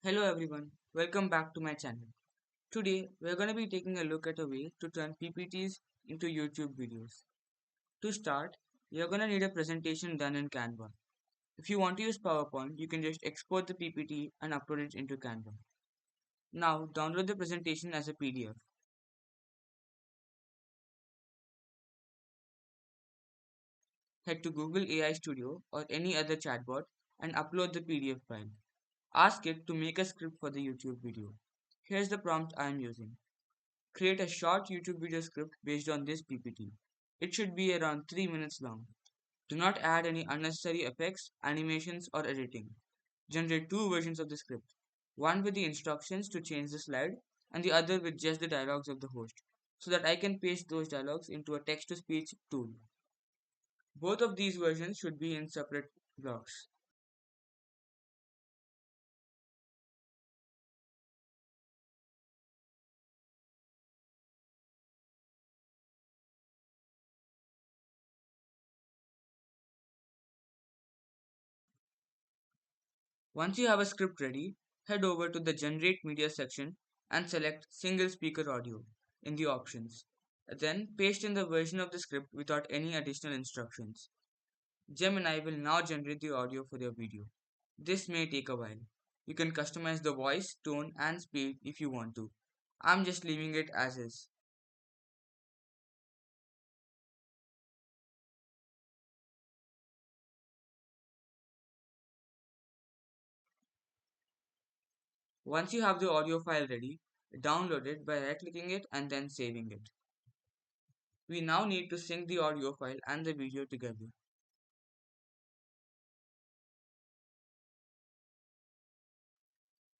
Hello everyone, welcome back to my channel. Today we are going to be taking a look at a way to turn PPTs into YouTube videos. To start, you are going to need a presentation done in Canva. If you want to use PowerPoint, you can just export the PPT and upload it into Canva. Now download the presentation as a PDF. Head to Google AI Studio or any other chatbot and upload the PDF file. Ask it to make a script for the YouTube video. Here's the prompt I am using. Create a short YouTube video script based on this PPT. It should be around 3 minutes long. Do not add any unnecessary effects, animations, or editing. Generate two versions of the script, one with the instructions to change the slide and the other with just the dialogues of the host, so that I can paste those dialogues into a text to speech tool. Both of these versions should be in separate blocks. Once you have a script ready, head over to the Generate Media section and select Single Speaker Audio in the options. Then paste in the version of the script without any additional instructions. Gemini will now generate the audio for your video. This may take a while. You can customize the voice, tone, and speed if you want to. I'm just leaving it as is. Once you have the audio file ready, download it by right-clicking it and then saving it. We now need to sync the audio file and the video together.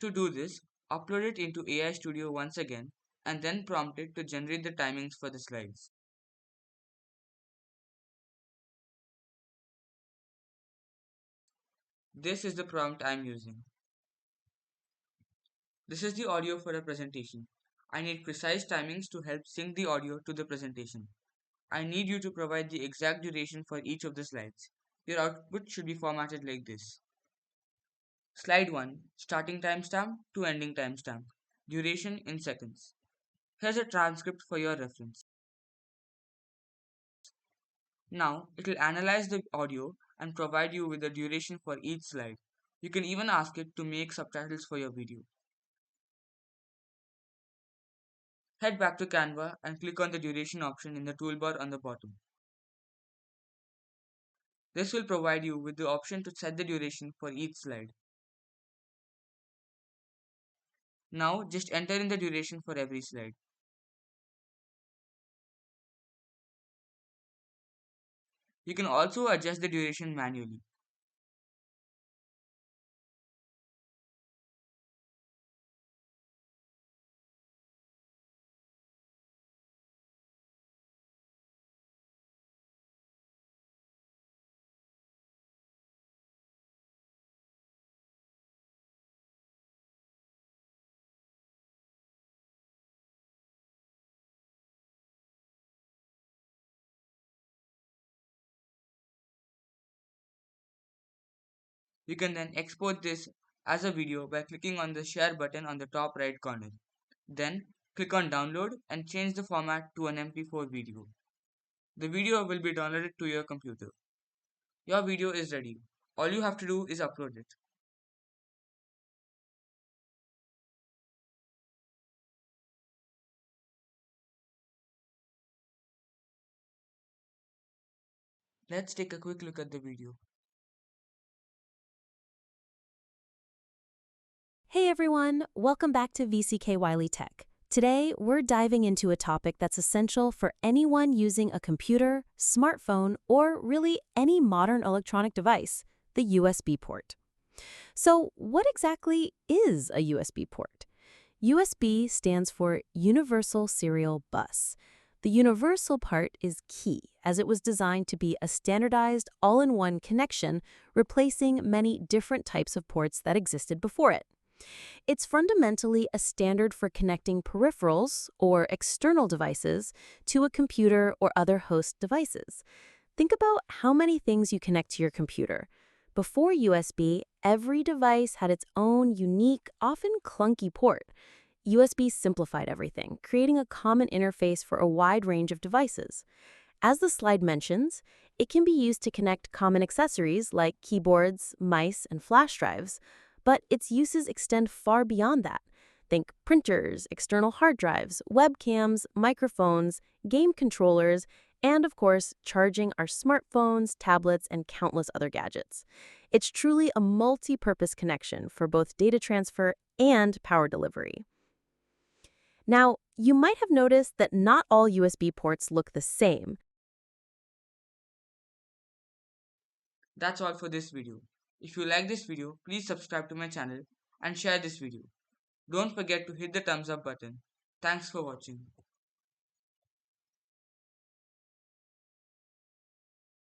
To do this, upload it into AI Studio once again and then prompt it to generate the timings for the slides. This is the prompt I'm using. This is the audio for a presentation. I need precise timings to help sync the audio to the presentation. I need you to provide the exact duration for each of the slides. Your output should be formatted like this. Slide 1, starting timestamp to ending timestamp. Duration in seconds. Here's a transcript for your reference. Now, it will analyze the audio and provide you with the duration for each slide. You can even ask it to make subtitles for your video. Head back to Canva and click on the duration option in the toolbar on the bottom. This will provide you with the option to set the duration for each slide. Now, just enter in the duration for every slide. You can also adjust the duration manually. You can then export this as a video by clicking on the share button on the top right corner. Then click on download and change the format to an MP4 video. The video will be downloaded to your computer. Your video is ready. All you have to do is upload it. Let's take a quick look at the video. Hey everyone, welcome back to VCKLY Tech. Today, we're diving into a topic that's essential for anyone using a computer, smartphone, or really any modern electronic device, the USB port. So, what exactly is a USB port? USB stands for Universal Serial Bus. The universal part is key, as it was designed to be a standardized, all-in-one connection, replacing many different types of ports that existed before it. It's fundamentally a standard for connecting peripherals, or external devices, to a computer or other host devices. Think about how many things you connect to your computer. Before USB, every device had its own unique, often clunky port. USB simplified everything, creating a common interface for a wide range of devices. As the slide mentions, it can be used to connect common accessories like keyboards, mice, and flash drives, but its uses extend far beyond that. Think printers, external hard drives, webcams, microphones, game controllers, and of course, charging our smartphones, tablets, and countless other gadgets. It's truly a multi-purpose connection for both data transfer and power delivery. Now, you might have noticed that not all USB ports look the same. That's all for this video. If you like this video, please subscribe to my channel and share this video. Don't forget to hit the thumbs up button. Thanks for watching.